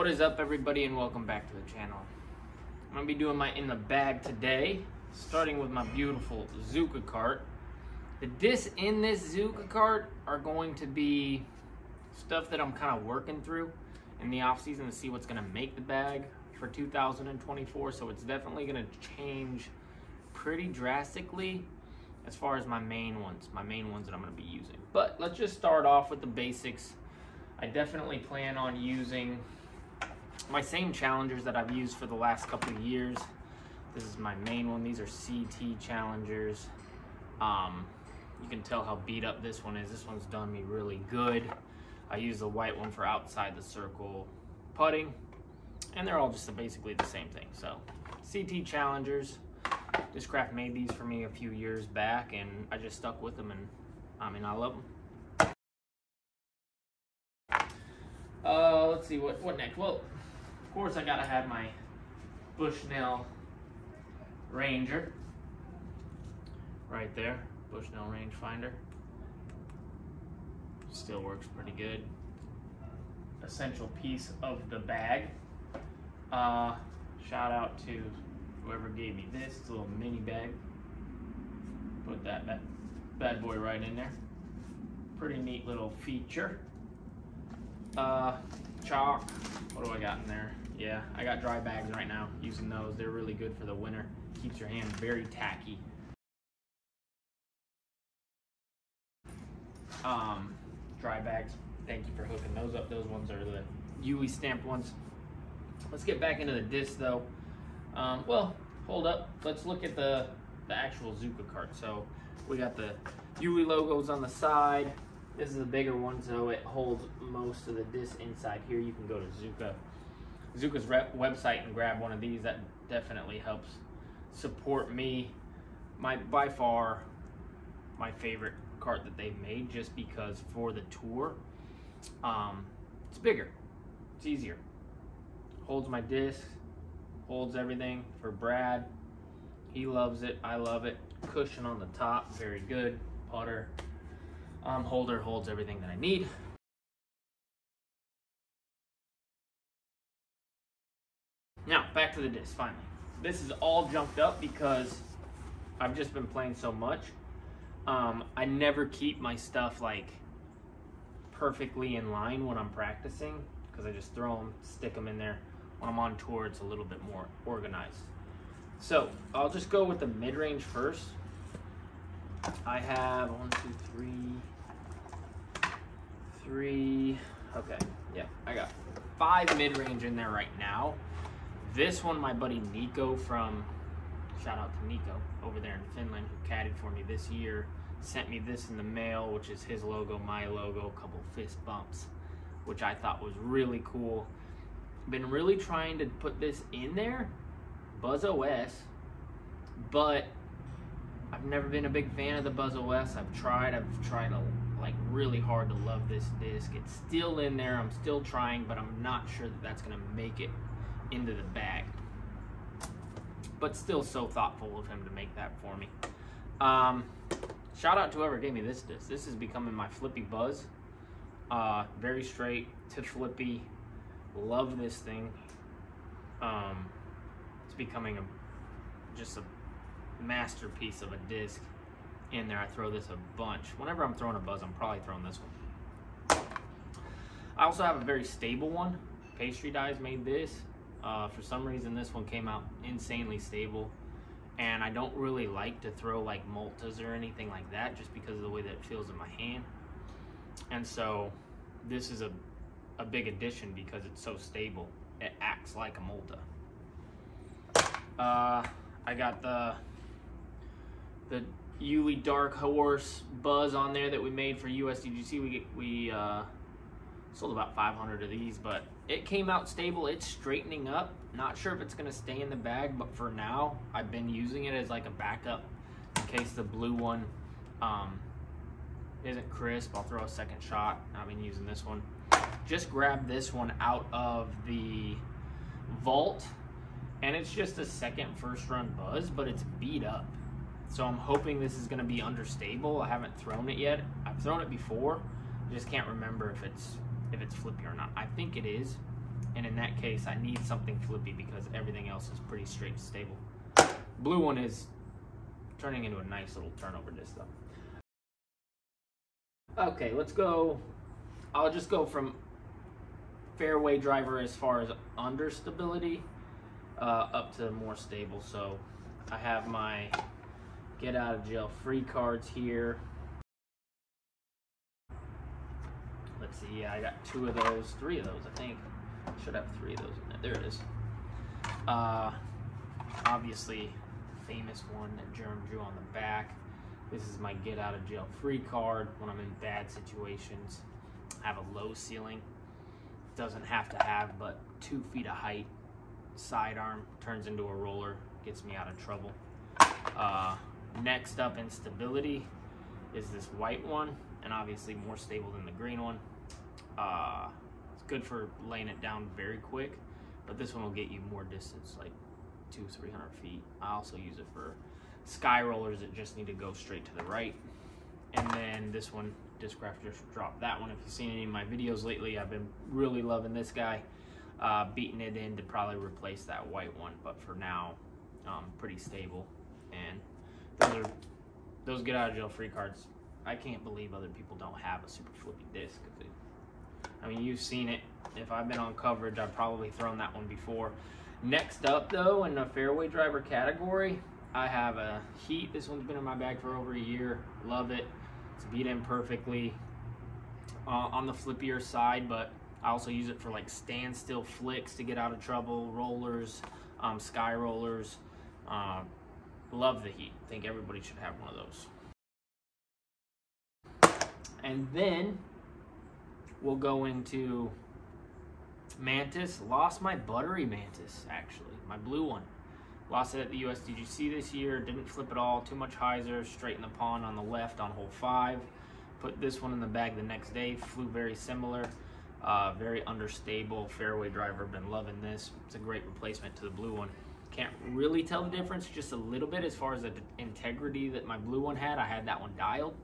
What is up, everybody, and welcome back to the channel. I'm going to be doing my in the bag today, starting with my beautiful Zuka cart. The discs in this Zuka cart are going to be stuff that I'm kind of working through in the off season to see what's going to make the bag for 2024. So it's definitely going to change pretty drastically as far as my main ones that I'm going to be using. But let's just start off with the basics. I definitely plan on using my same challengers that I've used for the last couple of years. This is my main one. These are CT challengers. You can tell how beat up this one is. This one's done me really good. I use the white one for outside the circle putting, and they're all just basically the same thing. So CT challengers. Discraft made these for me a few years back, and I just stuck with them, and I love them. Let's see, what next? Well, of course I gotta have my Bushnell Ranger right there. Bushnell rangefinder. Still works pretty good. Essential piece of the bag. Shout out to whoever gave me this. It's a little mini bag. Put that bad boy right in there. Pretty neat little feature. Chalk. What do I got in there? Yeah, I got dry bags right now. Using those. They're really good for the winter. Keeps your hand very tacky. Dry bags. Thank you for hooking those up. Those ones are the Uli'S stamped ones. Let's get back into the disc though. Well, hold up. Let's look at the actual Zuka cart. So we got the Uli'S logos on the side. This is a bigger one, so it holds most of the disc inside here. You can go to Zuka's website and grab one of these. That definitely helps support me. By far my favorite cart that they've made, just because for the tour, it's bigger, it's easier, holds my disc, holds everything. For Brad, he loves it, I love it. Cushion on the top, very good. Putter holder holds everything that I need. Now back to the disc. Finally, this is all junked up because I've just been playing so much. I never keep my stuff like perfectly in line when I'm practicing, because I just throw them, stick them in there. When I'm on tour, it's a little bit more organized. So I'll just go with the mid-range first. I have 1, 2, 3. Okay, yeah, I got 5 mid-range in there right now. This one, my buddy Nico from, shout out to Nico over there in Finland, who caddied for me this year, sent me this in the mail, which is his logo, my logo, a couple fist bumps, which I thought was really cool. Been really trying to put this in there, Buzz OS, but I've never been a big fan of the Buzz OS. I've tried like really hard to love this disc. It's still in there, I'm still trying, but I'm not sure that that's gonna make it into the bag. But still so thoughtful of him to make that for me. Shout out to whoever gave me this disc. This is becoming my flippy Buzz. Very straight to flippy. Love this thing. It's becoming just a masterpiece of a disc in there. I throw this a bunch. Whenever I'm throwing a Buzz, I'm probably throwing this one. I also have a very stable one. Pastry Dyes made this. For some reason, this one came out insanely stable, and I don't really like to throw like Maltas or anything like that, just because of the way that it feels in my hand. And so this is a big addition because it's so stable. It acts like a Malta. I got the Uli'S Dark Horse Buzz on there that we made for USDGC. We sold about 500 of these, but it came out stable. It's straightening up. Not sure if it's going to stay in the bag, but for now, I've been using it as like a backup in case the blue one isn't crisp. I'll throw a second shot. I've been using this one. Just grabbed this one out of the vault, and it's just a first run Buzz, but it's beat up. So I'm hoping this is going to be understable. I haven't thrown it yet. I've thrown it before. I just can't remember if it's flippy or not. I think it is. And in that case, I need something flippy because everything else is pretty straight and stable. Blue one is turning into a nice little turnover disc though. Okay, let's go. I'll just go from fairway driver as far as under stability up to more stable. So I have my get out of jail free cards here. Let's see, yeah, I got 2 of those, 3 of those, I think. I should have 3 of those in there. There it is. Obviously, famous one that Germ drew on the back. This is my get out of jail free card when I'm in bad situations. I have a low ceiling. Doesn't have to have, but 2 feet of height. Sidearm turns into a roller, gets me out of trouble. Next up in stability is this white one, and obviously more stable than the green one. It's good for laying it down very quick, but this one will get you more distance, like 200-300 feet. I also use it for sky rollers that just need to go straight to the right. And then this one, Discraft just dropped that one. If you've seen any of my videos lately, I've been really loving this guy. Beating it in to probably replace that white one, but for now, pretty stable. And those get out of jail free cards. I can't believe other people don't have a super flippy disc. I mean, you've seen it. If I've been on coverage, I've probably thrown that one before. Next up, though, in the fairway driver category, I have a Heat. This one's been in my bag for over a year. Love it. It's beat in perfectly on the flippier side, but I also use it for like standstill flicks to get out of trouble, rollers, sky rollers. Love the Heat. I think everybody should have one of those. And then we'll go into Mantis. Lost my buttery Mantis, actually, my blue one. Lost it at the USDGC this year. Didn't flip at all. Too much hyzer. Straight in the pond on the left on hole 5. Put this one in the bag the next day. Flew very similar. Very understable fairway driver. Been loving this. It's a great replacement to the blue one. Can't really tell the difference, just a little bit as far as the integrity that my blue one had. I had that one dialed.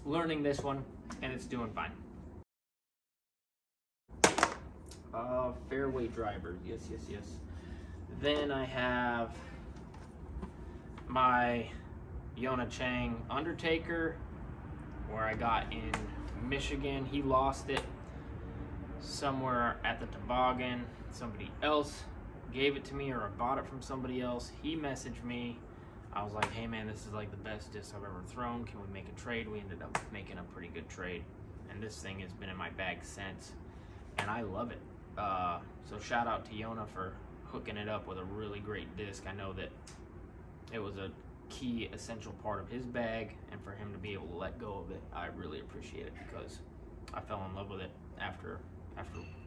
Learning this one, and it's doing fine. Fairway drivers, yes. Then I have my Yona Chang Undertaker, where I got in Michigan. He lost it somewhere at the toboggan. Somebody else gave it to me, or I bought it from somebody else. He messaged me. I was like, hey man, this is like the best disc I've ever thrown. Can we make a trade? We ended up making a pretty good trade. And this thing has been in my bag since, and I love it. So shout out to Yona for hooking it up with a really great disc. I know that it was a key essential part of his bag, and for him to be able to let go of it, I really appreciate it, because I fell in love with it after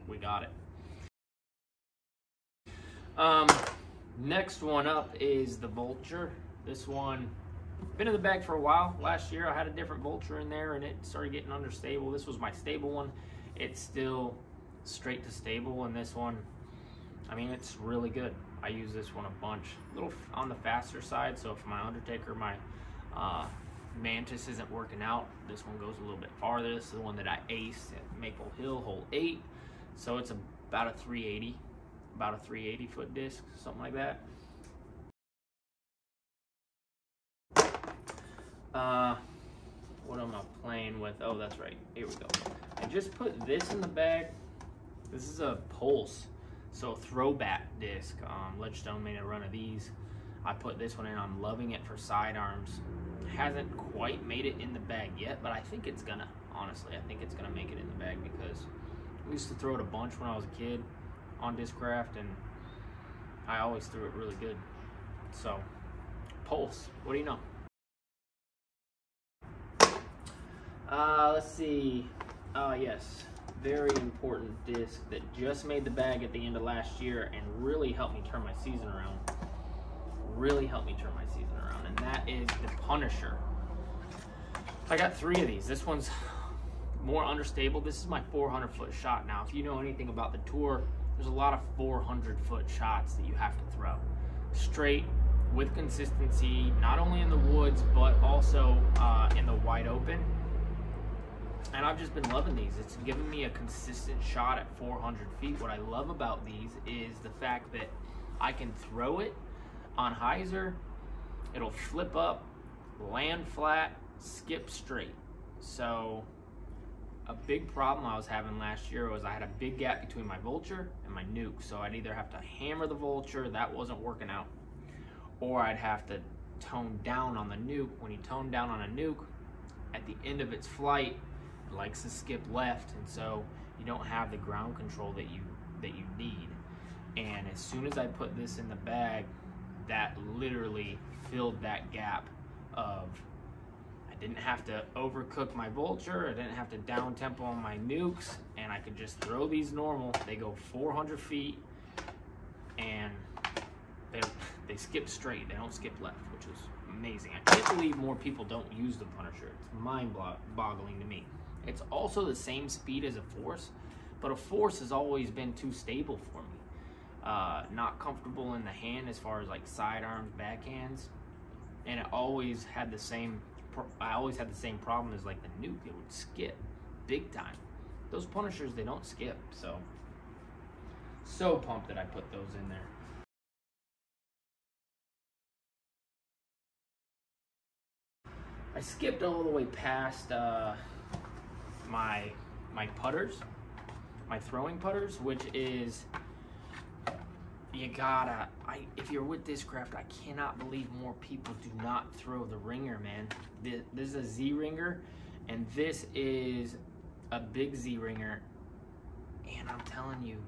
we got it. Next one up is the Vulture. This one been in the bag for a while. Last year I had a different Vulture in there and it started getting understable. This was my stable one. It's still straight to stable, and this one, I mean, it's really good. I use this one a bunch, a little on the faster side, so if my Undertaker, my Mantis isn't working out, this one goes a little bit farther. This is the one that I aced at Maple Hill, hole 8, so it's about a 380 foot disc, something like that. What am I playing with? Oh, that's right, here we go. I just put this in the bag. This is a Pulse, so throwback disc. Ledgestone made a run of these. I put this one in. I'm loving it for sidearms. Hasn't quite made it in the bag yet, but I think it's gonna. Honestly, I think it's gonna make it in the bag, because I used to throw it a bunch when I was a kid on Discraft, and I always threw it really good. So, Pulse, what do you know? Let's see. Yes, very important disc that just made the bag at the end of last year and really helped me turn my season around. And that is the Punisher. I got 3 of these. This one's more understable. This is my 400 foot shot. Now, if you know anything about the tour, there's a lot of 400 foot shots that you have to throw straight with consistency, not only in the woods but also in the wide open. And I've just been loving these. It's given me a consistent shot at 400 feet. What I love about these is the fact that I can throw it on hyzer, it'll flip up, land flat, skip straight. So a big problem I was having last year was I had a big gap between my vulture and my nuke. So I'd either have to hammer the vulture, that wasn't working out, or I'd have to tone down on the nuke. When you tone down on a nuke, at the end of its flight, it likes to skip left, and so you don't have the ground control that you need. And as soon as I put this in the bag, that literally filled that gap of I didn't have to overcook my vulture, I didn't have to down tempo on my nukes, and I could just throw these normal. They go 400 feet and they skip straight, they don't skip left, which is amazing. I can't believe more people don't use the Punisher. It's mind-boggling to me. It's also the same speed as a Force, but a Force has always been too stable for me. Not comfortable in the hand as far as like sidearms, backhands, and it always had the same. I always had the same problem as like the nuke. It would skip big time. Those Punishers, they don't skip. So pumped that I put those in there. I skipped all the way past my putters, my throwing putters, which is, you gotta, if you're with this craft, I cannot believe more people do not throw the ringer, man. This is a Z ringer, and this is a big Z ringer, and I'm telling you,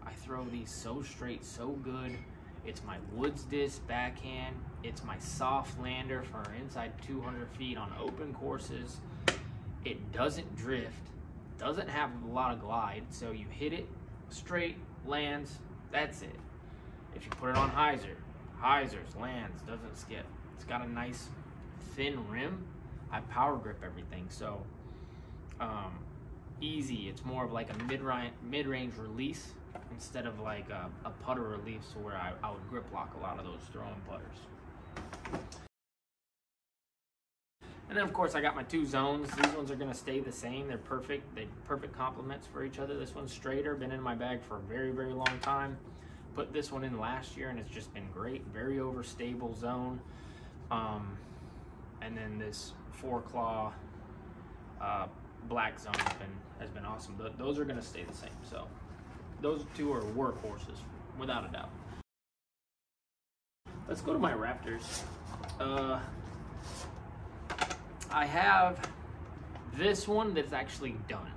I throw these so straight, so good. It's my Woods disc backhand. It's my soft lander for inside 200 feet on open courses. It doesn't drift, doesn't have a lot of glide, so you hit it straight, lands, that's it. If you put it on hyzers, lands, doesn't skip. It's got a nice thin rim. I power grip everything, so easy. It's more of like a mid-range release instead of like a putter release, so where I would grip lock a lot of those throwing putters. And then of course I got my two zones. These ones are gonna stay the same. They're perfect. They're perfect complements for each other. This one's straighter, been in my bag for a very, very long time. Put this one in last year and it's just been great. Very overstable zone. And then this 4-claw black zone has been awesome. Those are gonna stay the same. So those two are workhorses, without a doubt. Let's go to my Raptors. I have this one that's actually done.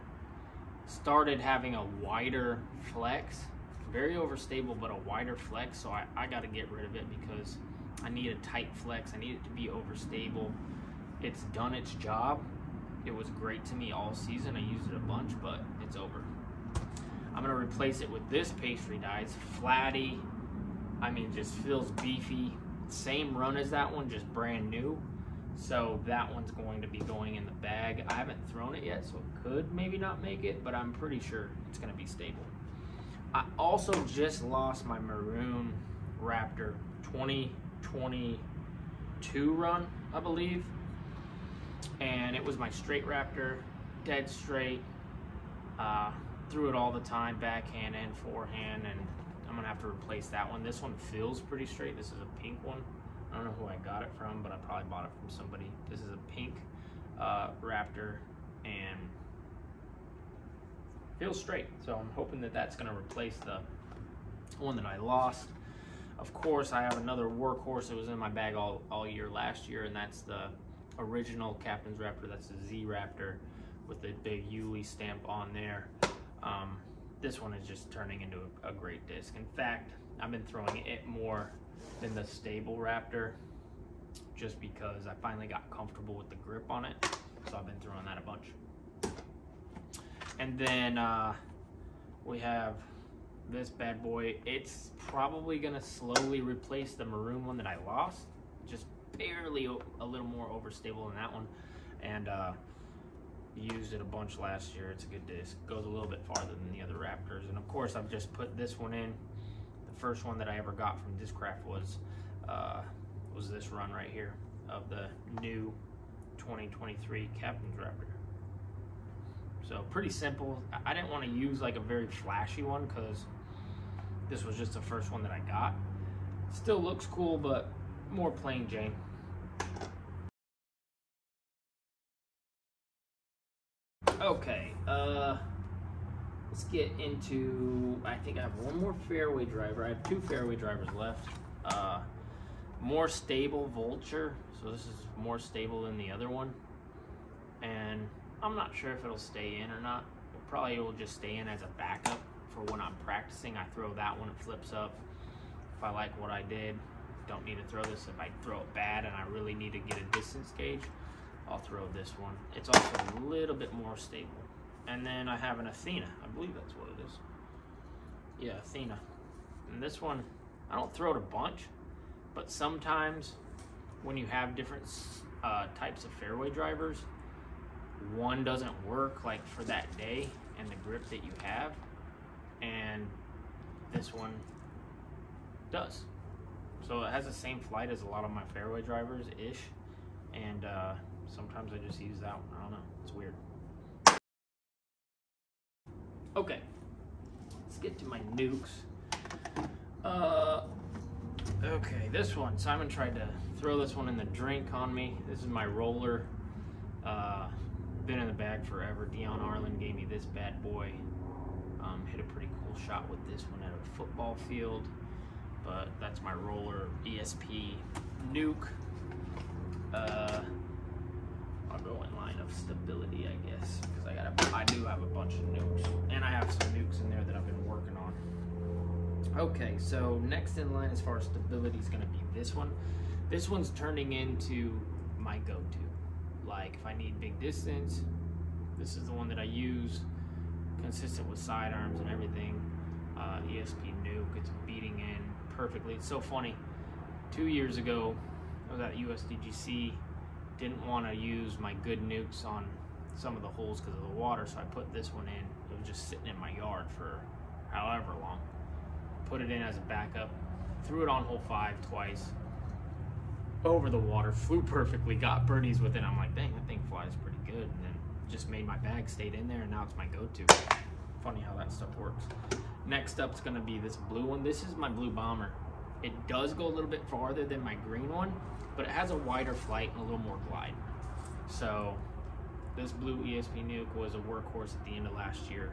Started having a wider flex, very overstable, but a wider flex, so I got to get rid of it because I need a tight flex. I need it to be overstable. It's done its job. It was great to me all season. I used it a bunch, but it's over. I'm gonna replace it with this pastry dye. It's flatty. I mean, just feels beefy. Same run as that one, just brand new. So that one's going to be going in the bag. I haven't thrown it yet, so it could maybe not make it, but I'm pretty sure it's gonna be stable. I also just lost my maroon Raptor 2022 run, I believe. And it was my straight Raptor, dead straight. Threw it all the time, backhand and forehand, and I'm gonna have to replace that one. This one feels pretty straight. This is a pink one. I don't know who I got it from, but I probably bought it from somebody. This is a pink Raptor and feels straight. So I'm hoping that that's gonna replace the one that I lost. Of course, I have another workhorse that was in my bag all year last year, and that's the original Captain's Raptor. That's the Z Raptor with the big Uli'S stamp on there. This one is just turning into a great disc. In fact, I've been throwing it more than the stable Raptor just because I finally got comfortable with the grip on it. So I've been throwing that a bunch. And then we have this bad boy. It's probably gonna slowly replace the maroon one that I lost. Just barely a little more overstable than that one. And used it a bunch last year. It's a good disc. Goes a little bit farther than the other Raptors. And of course, I've just put this one in. The first one that I ever got from Discraft was this run right here of the new 2023 Captain's Raptor. So pretty simple. I didn't want to use like a very flashy one because this was just the first one that I got. Still looks cool, but more plain Jane. Okay, let's get into, I think I have one more fairway driver. I have 2 fairway drivers left. More stable Vulture, so this is more stable than the other one. And I'm not sure if it'll stay in or not. It probably will just stay in as a backup for when I'm practicing. I throw that one, it flips up. If I like what I did, don't need to throw this. If I throw it bad and I really need to get a distance gauge, I'll throw this one. It's also a little bit more stable. And then I have an Athena. I believe that's what it is. Yeah, Athena. And this one, I don't throw it a bunch, but sometimes when you have different types of fairway drivers, one doesn't work like for that day and the grip that you have, and this one does. So it has the same flight as a lot of my fairway drivers ish, and sometimes I just use that one. I don't know, it's weird. Okay, let's get to my nukes. Okay, this one, Simon tried to throw this one in the drink on me. This is my roller. Been in the bag forever. Dion Arlen gave me this bad boy. Hit a pretty cool shot with this one at a football field. But that's my roller ESP nuke. I'll go in line of stability, I guess, because I do have a bunch of nukes, and I have some nukes in there that I've been working on. Okay, so next in line as far as stability is going to be this one. This one's turning into my go-to. Like if I need big distance, this is the one that I use, consistent with sidearms and everything. ESP nuke, it's beating in perfectly. It's so funny. 2 years ago, I was at USDGC, didn't want to use my good nukes on some of the holes because of the water, so I put this one in. It was just sitting in my yard for however long. Put it in as a backup, threw it on hole 5 twice, over the water, flew perfectly, got birdies with it. I'm like, dang, that thing flies pretty good. And then just made my bag, stayed in there, and now it's my go-to. Funny how that stuff works. Next up is going to be this blue one. This is my blue bomber. It does go a little bit farther than my green one, but it has a wider flight and a little more glide. So this blue ESP nuke was a workhorse at the end of last year.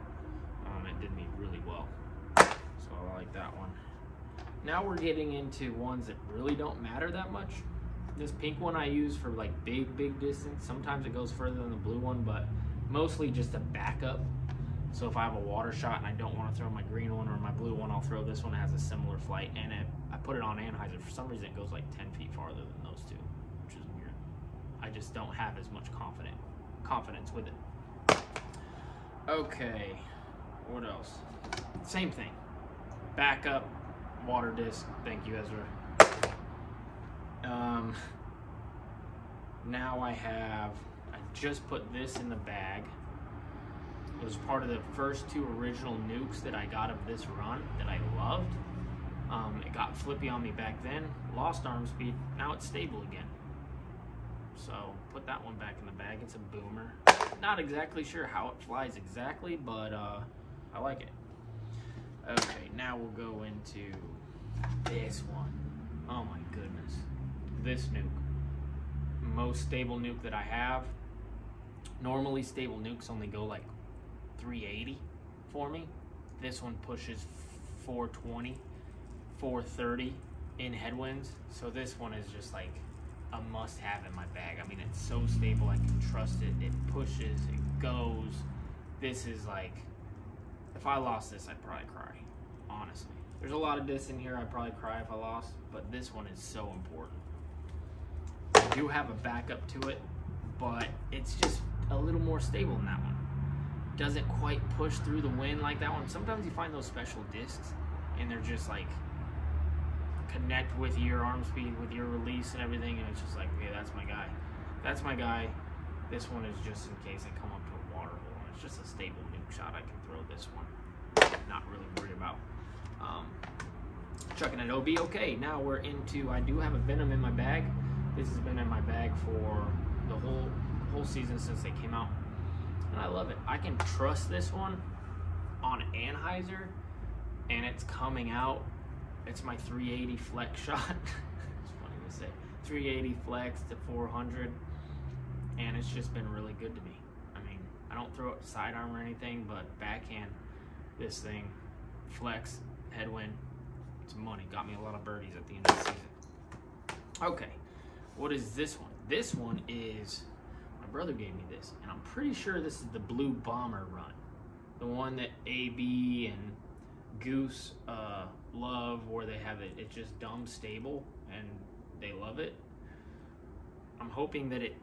It did me really well. So I like that one. Now we're getting into ones that really don't matter that much. This pink one I use for like big distance. Sometimes it goes further than the blue one, but mostly just a backup. So if I have a water shot and I don't want to throw my green one or my blue one, I'll throw this one. It has a similar flight, and I put it on Anheuser. For some reason it goes like 10 feet farther than those two, which is weird. I just don't have as much confidence with it. Okay, what else? Same thing. Backup, water disc. Thank you, Ezra. Now I just put this in the bag. It was part of the first 2 original nukes that I got of this run that I loved. It got flippy on me back then, lost arm speed, now it's stable again. So put that one back in the bag. It's a boomer. Not exactly sure how it flies exactly, but I like it. Okay, now we'll go into this one. Oh my goodness. This nuke. Most stable nuke that I have. Normally stable nukes only go like 380 for me. This one pushes 420, 430 in headwinds. So this one is just like a must-have in my bag. I mean, it's so stable, I can trust it. It pushes, it goes. This is like, if I lost this, I'd probably cry, honestly. There's a lot of disc in here, I'd probably cry if I lost, but this one is so important. I do have a backup to it, but it's just a little more stable than that one. Doesn't quite push through the wind like that one. Sometimes you find those special discs and they're just like connect with your arm speed, with your release and everything, and it's just like, okay, that's my guy. That's my guy. This one is just in case I come up to a water hole, and it's just a stable nuke shot. I can throw this one. Not really worried about chucking it OB. Okay, now we're into, I do have a Venom in my bag. This has been in my bag for the whole season since they came out. and I love it. I can trust this one on Anheuser, and it's coming out. It's my 380 flex shot. It's funny to say. 380 flex to 400, and it's just been really good to me. I mean, I don't throw it sidearm or anything, but backhand, this thing, flex, headwind, it's money. Got me a lot of birdies at the end of the season. Okay, what is this one? This one is, my brother gave me this, and I'm pretty sure this is the Blue Bomber run. The one that AB and Goose love, where they have it, it's just dumb stable, and they love it. I'm hoping that it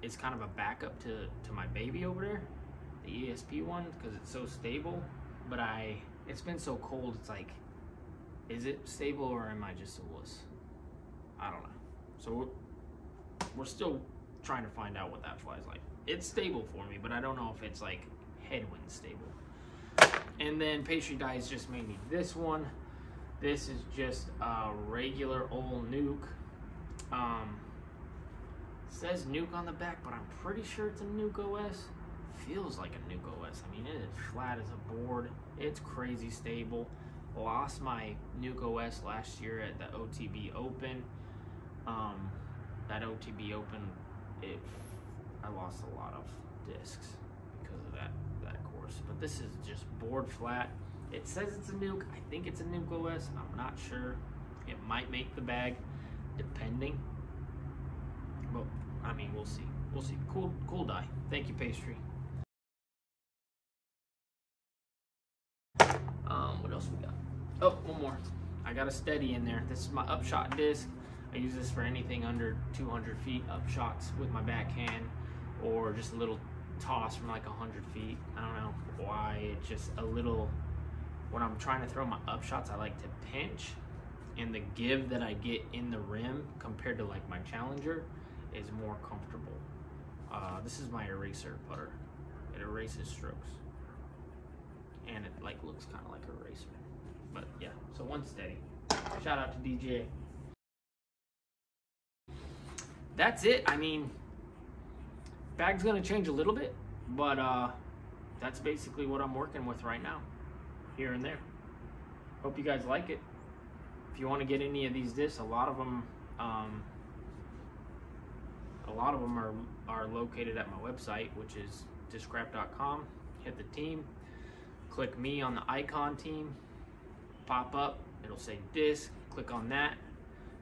is kind of a backup to my baby over there, the ESP one, because it's so stable. But it's been so cold, it's like, is it stable or am I just a wuss? I don't know. So we're still trying to find out what that flies like. It's stable for me, but I don't know if it's like headwind stable. And then Pastry Dice just made me this one. This is just a regular old Nuke. Says Nuke on the back, but I'm pretty sure it's a Nuke OS. Feels like a Nuke OS. I mean, it is flat as a board. It's crazy stable. Lost my Nuke OS last year at the OTB Open. That OTB Open, I lost a lot of discs because of that course. But this is just board flat. It says it's a Nuke. I think it's a Nuke OS. I'm not sure. It might make the bag, depending. But I mean, we'll see. We'll see. Cool die. Thank you, Pastry. What else we got? Oh, one more. I got a steady in there. This is my upshot disc. I use this for anything under 200 feet upshots with my backhand, or just a little toss from like 100 feet. I don't know why. It's just a little, when I'm trying to throw my upshots, I like to pinch, and the give that I get in the rim compared to like my Challenger is more comfortable. This is my eraser putter. It erases strokes, and it like looks kind of like a eraser. But yeah, so one steady. Shout out to DJ. That's it. I mean, bag's gonna change a little bit, but that's basically what I'm working with right now, here and there. Hope you guys like it. If you want to get any of these discs, a lot of them are located at my website, which is discrap.com. Hit the team, click me on the icon team, pop up, it'll say disc, click on that.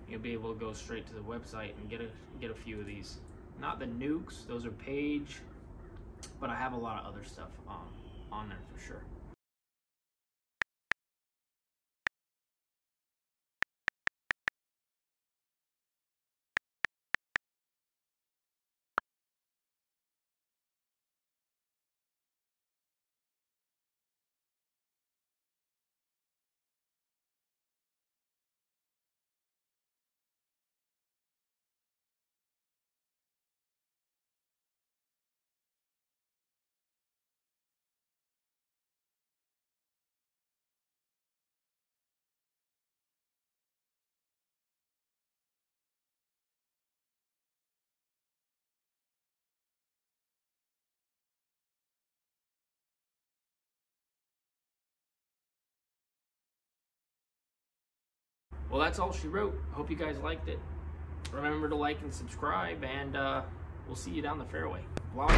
You'll be able to go straight to the website and get a few of these. Not the Nukes, those are Page, but I have a lot of other stuff on there for sure. Well, that's all she wrote. Hope you guys liked it. Remember to like and subscribe, and we'll see you down the fairway. Vlog.